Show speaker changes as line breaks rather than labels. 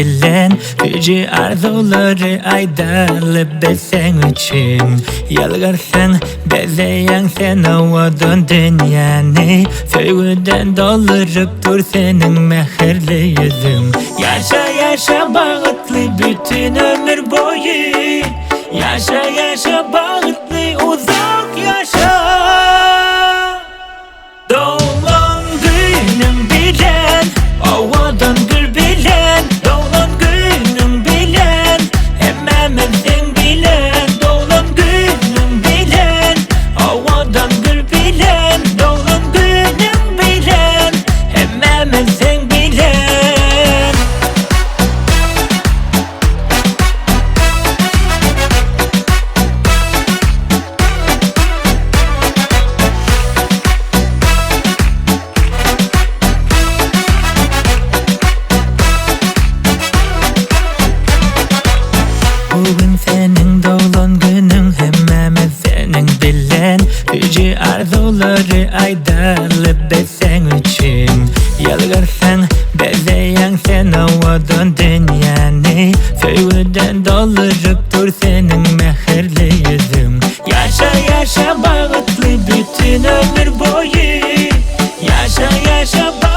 bilen Yüce arzuları aydalı besen için Yalgarsan bezeyen sen ovadın dünyanı Söğüden doldurup dur senin mehirli yüzün Yaşa yaşa bağıtlı bütün ömür boyu Yaşa yaşa bağıtlı uzak yaşa Doglan günün bilen Ovadan gül bilen Doglan günün bilen Hemmemiz sen bilen Doglan günün bilen Ovadan gül bilen Doglan günün bilen Hemmemiz sen bilen Bugün senin doğulan günün hemmemiz senin bilen Yüce arzuları aydalı besen için Yalgarsan bezeyen sen ovadın dünyanı Söğüden doldurup dur senin mehirli yüzün Yaşa yaşa bağıtlı bütün ömür boyu Yaşa yaşa bağıtlı